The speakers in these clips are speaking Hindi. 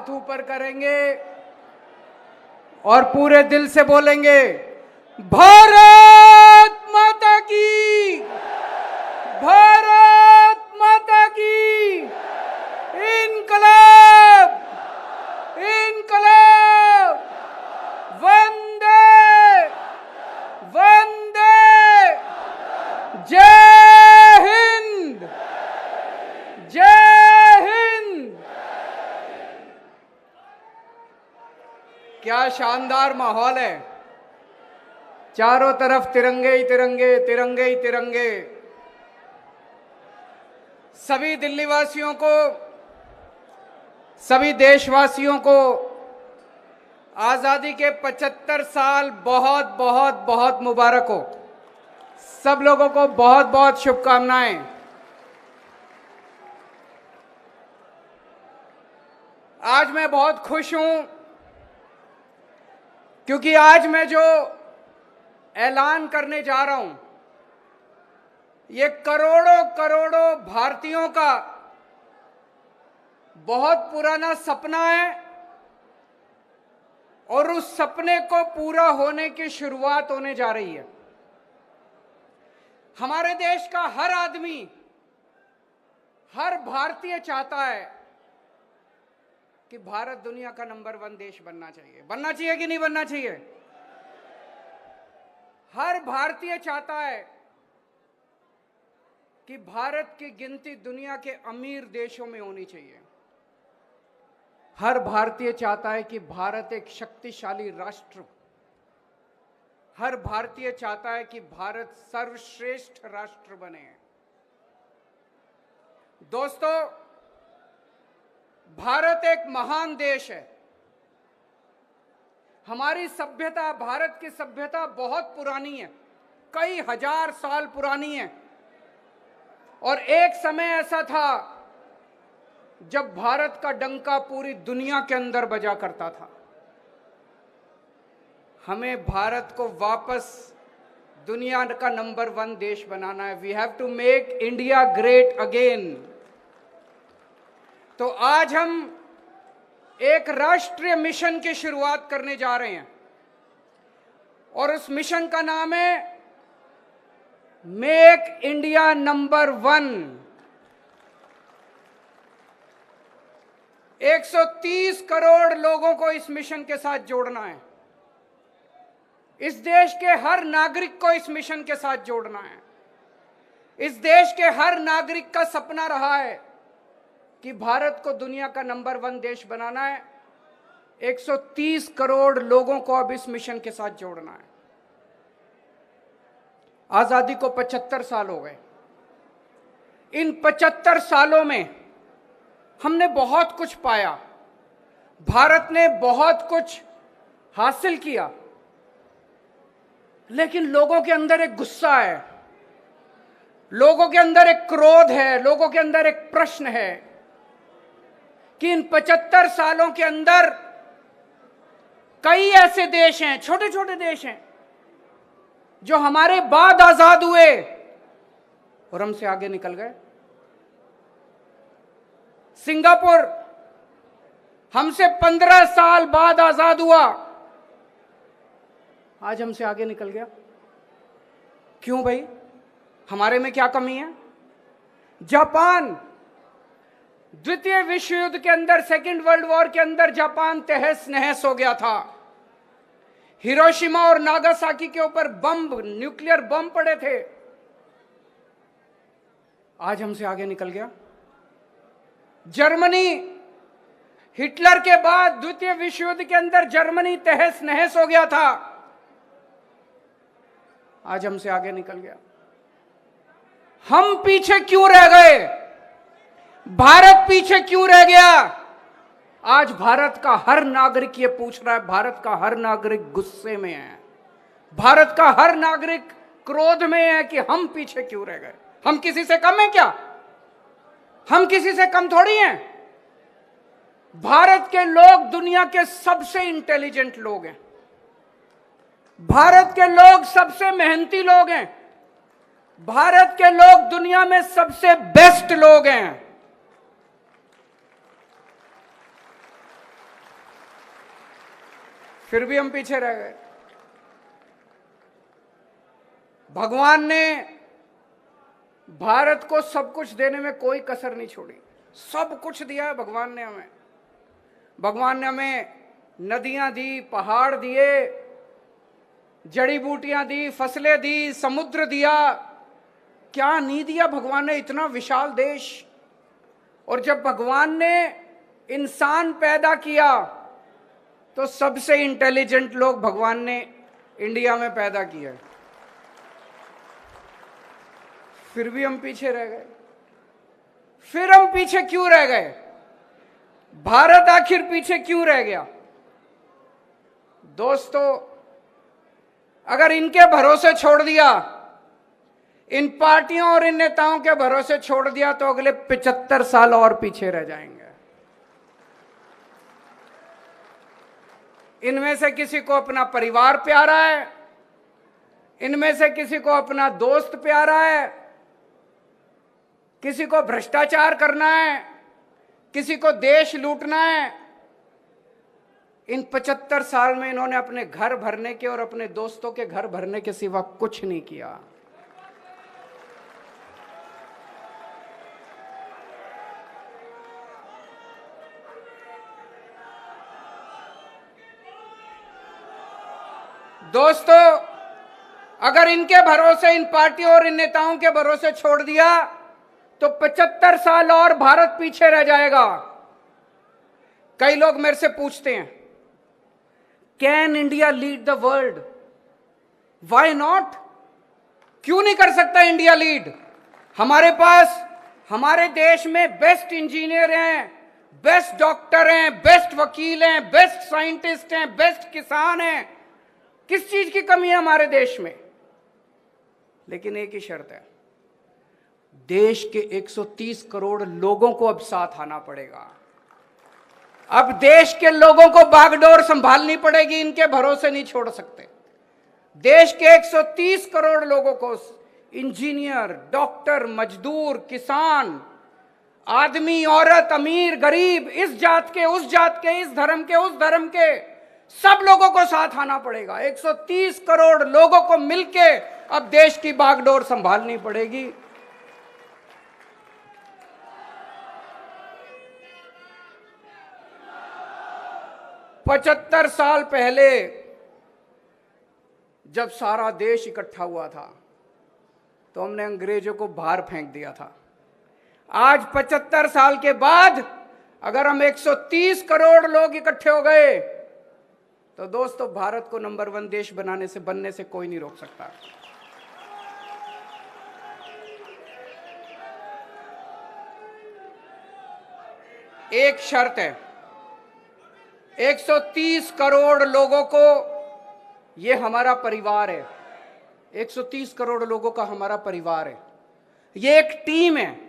हाथ ऊपर करेंगे और पूरे दिल से बोलेंगे, भारत माता की, भारत माता की, इनकलाब, इनकलाब, वंदे वंदे, जय हिंद, जय हिंद। क्या शानदार माहौल है, चारों तरफ तिरंगे ही तिरंगे, तिरंगे ही तिरंगे। सभी दिल्ली वासियों को, सभी देशवासियों को आजादी के 75 साल बहुत बहुत बहुत मुबारक हो। सब लोगों को बहुत बहुत शुभकामनाएं। आज मैं बहुत खुश हूं क्योंकि आज मैं जो ऐलान करने जा रहा हूं, ये करोड़ों करोड़ों भारतीयों का बहुत पुराना सपना है और उस सपने को पूरा होने की शुरुआत होने जा रही है। हमारे देश का हर आदमी, हर भारतीय चाहता है कि भारत दुनिया का नंबर 1 देश बनना चाहिए। बनना चाहिए कि नहीं बनना चाहिए? हर भारतीय चाहता है कि भारत की गिनती दुनिया के अमीर देशों में होनी चाहिए। हर भारतीय चाहता है कि भारत एक शक्तिशाली राष्ट्र, हर भारतीय चाहता है कि भारत सर्वश्रेष्ठ राष्ट्र बने। दोस्तों, भारत एक महान देश है। हमारी सभ्यता, भारत की सभ्यता बहुत पुरानी है, कई हजार साल पुरानी है। और एक समय ऐसा था जब भारत का डंका पूरी दुनिया के अंदर बजा करता था। हमें भारत को वापस दुनिया का नंबर 1 देश बनाना है। We have to make India great again. तो आज हम एक राष्ट्रीय मिशन की शुरुआत करने जा रहे हैं और उस मिशन का नाम है मेक इंडिया नंबर 1। 130 करोड़ लोगों को इस मिशन के साथ जोड़ना है। इस देश के हर नागरिक को इस मिशन के साथ जोड़ना है। इस देश के हर नागरिक का सपना रहा है कि भारत को दुनिया का नंबर 1 देश बनाना है। 130 करोड़ लोगों को अब इस मिशन के साथ जोड़ना है। आजादी को 75 साल हो गए। इन 75 सालों में हमने बहुत कुछ पाया, भारत ने बहुत कुछ हासिल किया, लेकिन लोगों के अंदर एक गुस्सा है, लोगों के अंदर एक क्रोध है, लोगों के अंदर एक प्रश्न है कि इन 75 सालों के अंदर कई ऐसे देश हैं, छोटे छोटे देश हैं, जो हमारे बाद आजाद हुए और हमसे आगे निकल गए। सिंगापुर हमसे 15 साल बाद आजाद हुआ, आज हमसे आगे निकल गया। क्यों भाई? हमारे में क्या कमी है? जापान, द्वितीय विश्व युद्ध के अंदर, सेकेंड वर्ल्ड वॉर के अंदर जापान तहस नहस हो गया था। हिरोशिमा और नागासाकी के ऊपर बम, न्यूक्लियर बम पड़े थे। आज हमसे आगे निकल गया। जर्मनी, हिटलर के बाद द्वितीय विश्व युद्ध के अंदर जर्मनी तहस नहस हो गया था, आज हमसे आगे निकल गया। हम पीछे क्यों रह गए? भारत पीछे क्यों रह गया? आज भारत का हर नागरिक ये पूछ रहा है, भारत का हर नागरिक गुस्से में है, भारत का हर नागरिक क्रोध में है कि हम पीछे क्यों रह गए। हम किसी से कम हैं क्या? हम किसी से कम थोड़ी हैं। भारत के लोग दुनिया के सबसे इंटेलिजेंट लोग हैं, भारत के लोग सबसे मेहनती लोग हैं, भारत के लोग दुनिया में सबसे बेस्ट लोग हैं। फिर भी हम पीछे रह गए। भगवान ने भारत को सब कुछ देने में कोई कसर नहीं छोड़ी, सब कुछ दिया है भगवान ने हमें। भगवान ने हमें नदियां दी, पहाड़ दिए, जड़ी बूटियां दी, फसलें दी, समुद्र दिया, क्या नहीं दिया भगवान ने, इतना विशाल देश। और जब भगवान ने इंसान पैदा किया तो सबसे इंटेलिजेंट लोग भगवान ने इंडिया में पैदा किए, फिर भी हम पीछे रह गए। फिर हम पीछे क्यों रह गए? भारत आखिर पीछे क्यों रह गया? दोस्तों, अगर इनके भरोसे छोड़ दिया, इन पार्टियों और इन नेताओं के भरोसे छोड़ दिया, तो अगले 75 साल और पीछे रह जाएंगे। इनमें से किसी को अपना परिवार प्यारा है, इनमें से किसी को अपना दोस्त प्यारा है, किसी को भ्रष्टाचार करना है, किसी को देश लूटना है। इन 75 साल में इन्होंने अपने घर भरने के और अपने दोस्तों के घर भरने के सिवा कुछ नहीं किया। दोस्तों, अगर इनके भरोसे, इन पार्टियों और इन नेताओं के भरोसे छोड़ दिया तो 75 साल और भारत पीछे रह जाएगा। कई लोग मेरे से पूछते हैं, can India lead the world? Why not? क्यों नहीं कर सकता इंडिया लीड? हमारे पास, हमारे देश में बेस्ट इंजीनियर हैं, बेस्ट डॉक्टर हैं, बेस्ट वकील हैं, बेस्ट साइंटिस्ट हैं, बेस्ट किसान हैं। किस चीज की कमी है हमारे देश में? लेकिन एक ही शर्त है, देश के 130 करोड़ लोगों को अब साथ आना पड़ेगा। अब देश के लोगों को बागडोर संभालनी पड़ेगी, इनके भरोसे नहीं छोड़ सकते। देश के 130 करोड़ लोगों को, इंजीनियर, डॉक्टर, मजदूर, किसान, आदमी, औरत, अमीर, गरीब, इस जात के, उस जात के, इस धर्म के, उस धर्म के, सब लोगों को साथ आना पड़ेगा। 130 करोड़ लोगों को मिलके अब देश की बागडोर संभालनी पड़ेगी। पचहत्तर साल पहले जब सारा देश इकट्ठा हुआ था तो हमने अंग्रेजों को बाहर फेंक दिया था। आज 75 साल के बाद अगर हम 130 करोड़ लोग इकट्ठे हो गए तो दोस्तों, भारत को नंबर 1 देश बनने से कोई नहीं रोक सकता। एक शर्त है, 130 करोड़ लोगों को, ये हमारा परिवार है। 130 करोड़ लोगों का हमारा परिवार है, ये एक टीम है।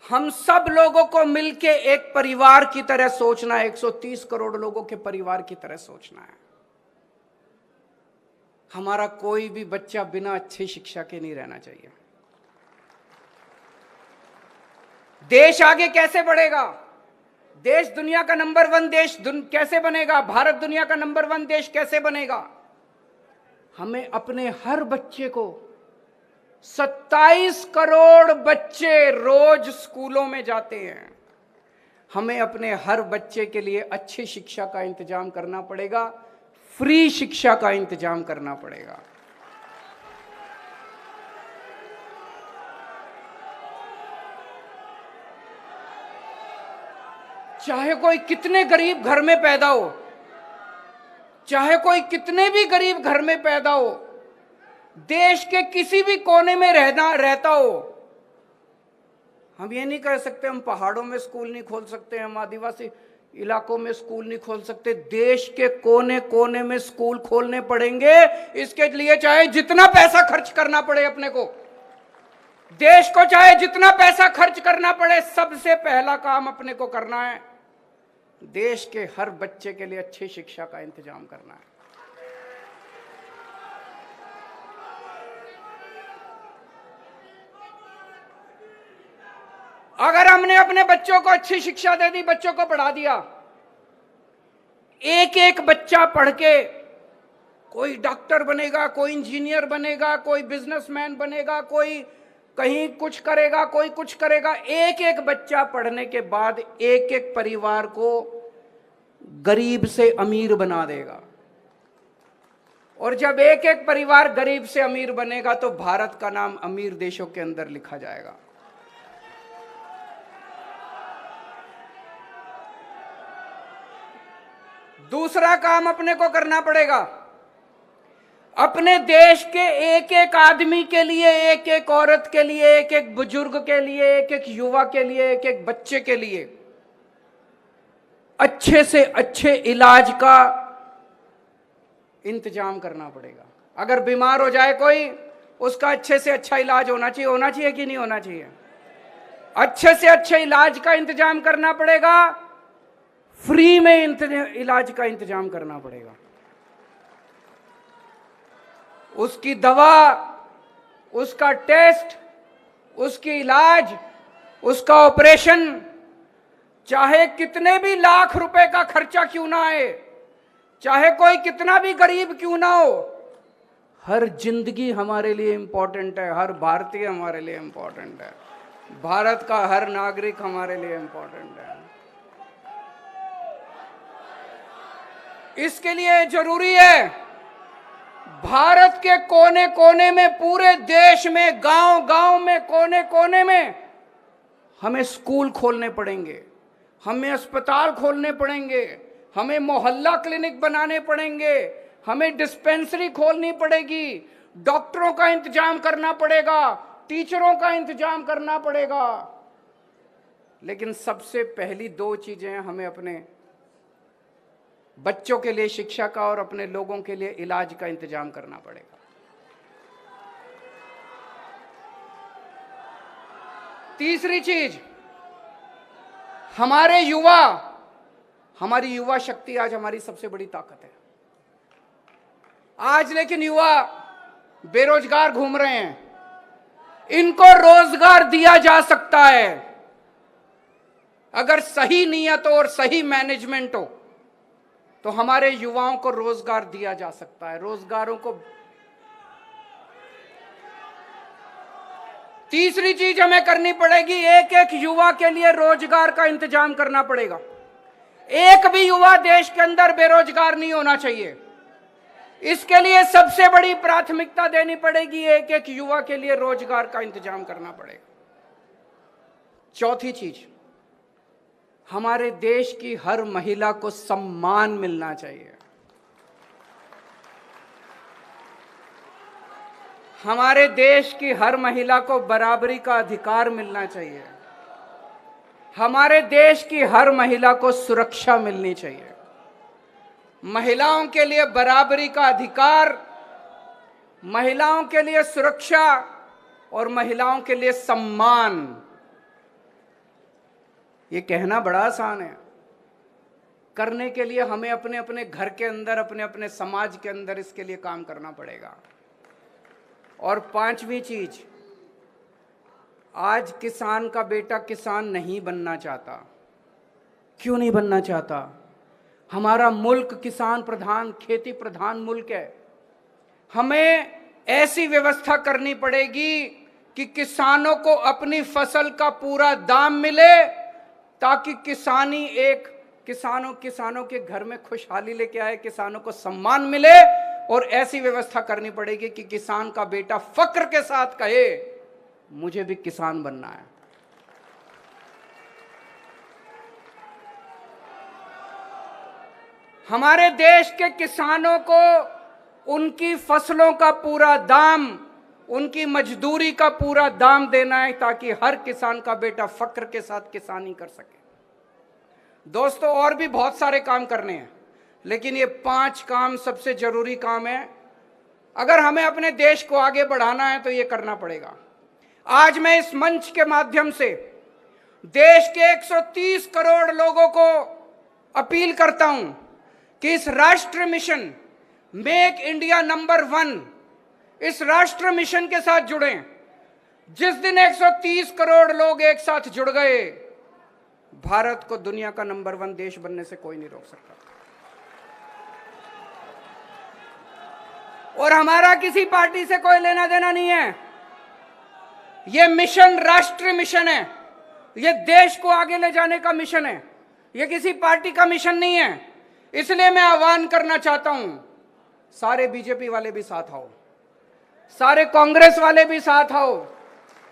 हम सब लोगों को मिलके एक परिवार की तरह सोचना है, 130 करोड़ लोगों के परिवार की तरह सोचना है। हमारा कोई भी बच्चा बिना अच्छी शिक्षा के नहीं रहना चाहिए। देश आगे कैसे बढ़ेगा? देश दुनिया का नंबर 1 देश कैसे बनेगा? भारत दुनिया का नंबर 1 देश कैसे बनेगा? हमें अपने हर बच्चे को, 27 करोड़ बच्चे रोज स्कूलों में जाते हैं, हमें अपने हर बच्चे के लिए अच्छी शिक्षा का इंतजाम करना पड़ेगा, फ्री शिक्षा का इंतजाम करना पड़ेगा। चाहे कोई कितने गरीब घर में पैदा हो, चाहे कोई कितने भी गरीब घर में पैदा हो, देश के किसी भी कोने में रहता हो, हम ये नहीं कह सकते हम पहाड़ों में स्कूल नहीं खोल सकते, हम आदिवासी इलाकों में स्कूल नहीं खोल सकते। देश के कोने कोने में स्कूल खोलने पड़ेंगे। इसके लिए चाहे जितना पैसा खर्च करना पड़े अपने को, देश को चाहे जितना पैसा खर्च करना पड़े, सबसे पहला काम अपने को करना है, देश के हर बच्चे के लिए अच्छी शिक्षा का इंतजाम करना है। अगर हमने अपने बच्चों को अच्छी शिक्षा दे दी, बच्चों को पढ़ा दिया, एक एक बच्चा पढ़ के कोई डॉक्टर बनेगा, कोई इंजीनियर बनेगा, कोई बिजनेसमैन बनेगा, कोई कहीं कुछ करेगा, कोई कुछ करेगा। एक एक बच्चा पढ़ने के बाद एक एक परिवार को गरीब से अमीर बना देगा। और जब एक एक परिवार गरीब से अमीर बनेगा तो भारत का नाम अमीर देशों के अंदर लिखा जाएगा। दूसरा काम अपने को करना पड़ेगा, अपने देश के एक एक आदमी के लिए, एक एक औरत के लिए, एक एक बुजुर्ग के लिए, एक एक युवा के लिए, एक एक बच्चे के लिए अच्छे से अच्छे इलाज का इंतजाम करना पड़ेगा। अगर बीमार हो जाए कोई, उसका अच्छे से अच्छा इलाज होना चाहिए कि नहीं होना चाहिए? अच्छे से अच्छे इलाज का इंतजाम करना पड़ेगा, फ्री में इलाज का इंतजाम करना पड़ेगा। उसकी दवा, उसका टेस्ट, उसकी इलाज, उसका ऑपरेशन, चाहे कितने भी लाख रुपए का खर्चा क्यों ना आए, चाहे कोई कितना भी गरीब क्यों ना हो, हर जिंदगी हमारे लिए इंपॉर्टेंट है, हर भारतीय हमारे लिए इंपॉर्टेंट है, भारत का हर नागरिक हमारे लिए इंपॉर्टेंट है। इसके लिए जरूरी है भारत के कोने कोने में, पूरे देश में, गांव गांव में, कोने कोने में हमें स्कूल खोलने पड़ेंगे, हमें अस्पताल खोलने पड़ेंगे, हमें मोहल्ला क्लिनिक बनाने पड़ेंगे, हमें डिस्पेंसरी खोलनी पड़ेगी, डॉक्टरों का इंतजाम करना पड़ेगा, टीचरों का इंतजाम करना पड़ेगा। लेकिन सबसे पहली दो चीजें हमें अपने बच्चों के लिए शिक्षा का और अपने लोगों के लिए इलाज का इंतजाम करना पड़ेगा। तीसरी चीज, हमारी युवा शक्ति आज हमारी सबसे बड़ी ताकत है। आज लेकिन युवा बेरोजगार घूम रहे हैं, इनको रोजगार दिया जा सकता है अगर सही नियत और सही मैनेजमेंट हो, तो हमारे युवाओं को रोजगार दिया जा सकता है। रोजगारों को तीसरी चीज हमें करनी पड़ेगी, एक एक युवा के लिए रोजगार का इंतजाम करना पड़ेगा। एक भी युवा देश के अंदर बेरोजगार नहीं होना चाहिए। इसके लिए सबसे बड़ी प्राथमिकता देनी पड़ेगी, एक एक युवा के लिए रोजगार का इंतजाम करना पड़ेगा। चौथी चीज, हमारे देश की हर महिला को सम्मान मिलना चाहिए। हमारे देश की हर महिला को बराबरी का अधिकार मिलना चाहिए। हमारे देश की हर महिला को सुरक्षा मिलनी चाहिए। महिलाओं के लिए बराबरी का अधिकार, महिलाओं के लिए सुरक्षा और महिलाओं के लिए सम्मान। ये कहना बड़ा आसान है, करने के लिए हमें अपने अपने घर के अंदर, अपने अपने समाज के अंदर इसके लिए काम करना पड़ेगा। और पांचवी चीज, आज किसान का बेटा किसान नहीं बनना चाहता। क्यों नहीं बनना चाहता? हमारा मुल्क किसान प्रधान, खेती प्रधान मुल्क है। हमें ऐसी व्यवस्था करनी पड़ेगी कि किसानों को अपनी फसल का पूरा दाम मिले, ताकि किसानों के घर में खुशहाली लेके आए, किसानों को सम्मान मिले। और ऐसी व्यवस्था करनी पड़ेगी कि किसान का बेटा फक्र के साथ कहे, मुझे भी किसान बनना है। हमारे देश के किसानों को उनकी फसलों का पूरा दाम, उनकी मजदूरी का पूरा दाम देना है, ताकि हर किसान का बेटा फक्र के साथ किसानी कर सके। दोस्तों, और भी बहुत सारे काम करने हैं, लेकिन ये 5 काम सबसे जरूरी काम है। अगर हमें अपने देश को आगे बढ़ाना है तो ये करना पड़ेगा। आज मैं इस मंच के माध्यम से देश के 130 करोड़ लोगों को अपील करता हूं कि इस राष्ट्र मिशन मेक इंडिया नंबर 1, इस राष्ट्र मिशन के साथ जुड़ें। जिस दिन 130 करोड़ लोग एक साथ जुड़ गए, भारत को दुनिया का नंबर 1 देश बनने से कोई नहीं रोक सकता। और हमारा किसी पार्टी से कोई लेना देना नहीं है। यह मिशन राष्ट्रीय मिशन है, यह देश को आगे ले जाने का मिशन है, यह किसी पार्टी का मिशन नहीं है। इसलिए मैं आह्वान करना चाहता हूं, सारे बीजेपी वाले भी साथ आओ, सारे कांग्रेस वाले भी साथ आओ,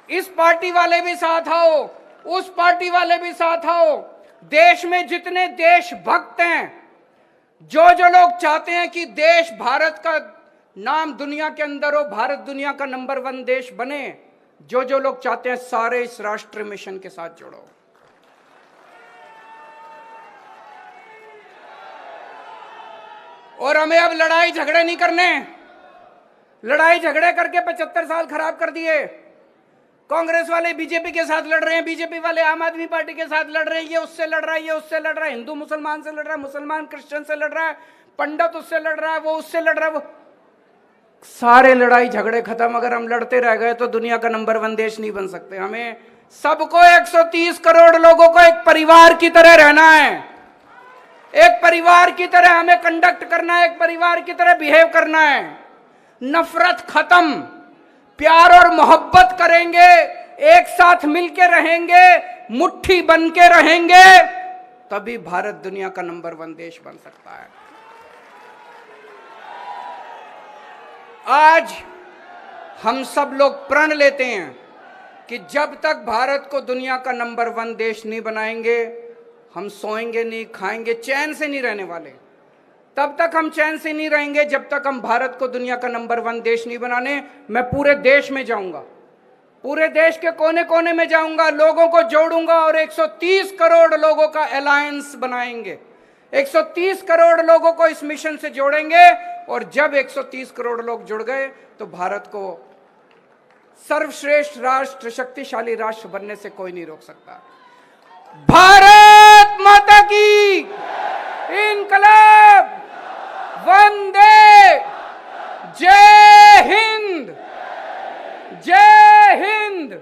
इस पार्टी वाले भी साथ आओ, उस पार्टी वाले भी साथ आओ। देश में जितने देशभक्त हैं, जो लोग चाहते हैं कि देश भारत का नाम दुनिया के अंदर हो, भारत दुनिया का नंबर 1 देश बने, जो लोग चाहते हैं, सारे इस राष्ट्रीय मिशन के साथ जुड़ो। और हमें अब लड़ाई झगड़े नहीं करने। लड़ाई झगड़े करके 75 साल खराब कर दिए। कांग्रेस वाले बीजेपी के साथ लड़ रहे हैं, बीजेपी वाले आम आदमी पार्टी के साथ लड़ रहे हैं, ये उससे लड़ रहा है, ये उससे लड़ रहा है, हिंदू मुसलमान से लड़ रहा है, मुसलमान क्रिश्चियन से लड़ रहा है, पंडित उससे लड़ रहा है, वो उससे लड़ रहा है, वो सारे लड़ाई झगड़े खत्म। अगर हम लड़ते रह गए तो दुनिया का नंबर 1 देश नहीं बन सकते। हमें सबको 130 करोड़ लोगों को एक परिवार की तरह रहना है, एक परिवार की तरह हमें कंडक्ट करना है, एक परिवार की तरह बिहेव करना है। नफरत खत्म, प्यार और मोहब्बत करेंगे, एक साथ मिलकर रहेंगे, मुट्ठी बन के रहेंगे, तभी भारत दुनिया का नंबर 1 देश बन सकता है। आज हम सब लोग प्रण लेते हैं कि जब तक भारत को दुनिया का नंबर 1 देश नहीं बनाएंगे, हम सोएंगे नहीं, खाएंगे, चैन से नहीं रहने वाले। तब तक हम चैन से नहीं रहेंगे जब तक हम भारत को दुनिया का नंबर 1 देश नहीं बनाने। मैं पूरे देश में जाऊंगा, पूरे देश के कोने कोने में जाऊंगा, लोगों को जोड़ूंगा और 130 करोड़ लोगों का अलायंस बनाएंगे। 130 करोड़ लोगों को इस मिशन से जोड़ेंगे और जब 130 करोड़ लोग जुड़ गए तो भारत को सर्वश्रेष्ठ राष्ट्र, शक्तिशाली राष्ट्र बनने से कोई नहीं रोक सकता। भारत माता की इनकलाब, वंदे, जय हिंद, जय हिंद।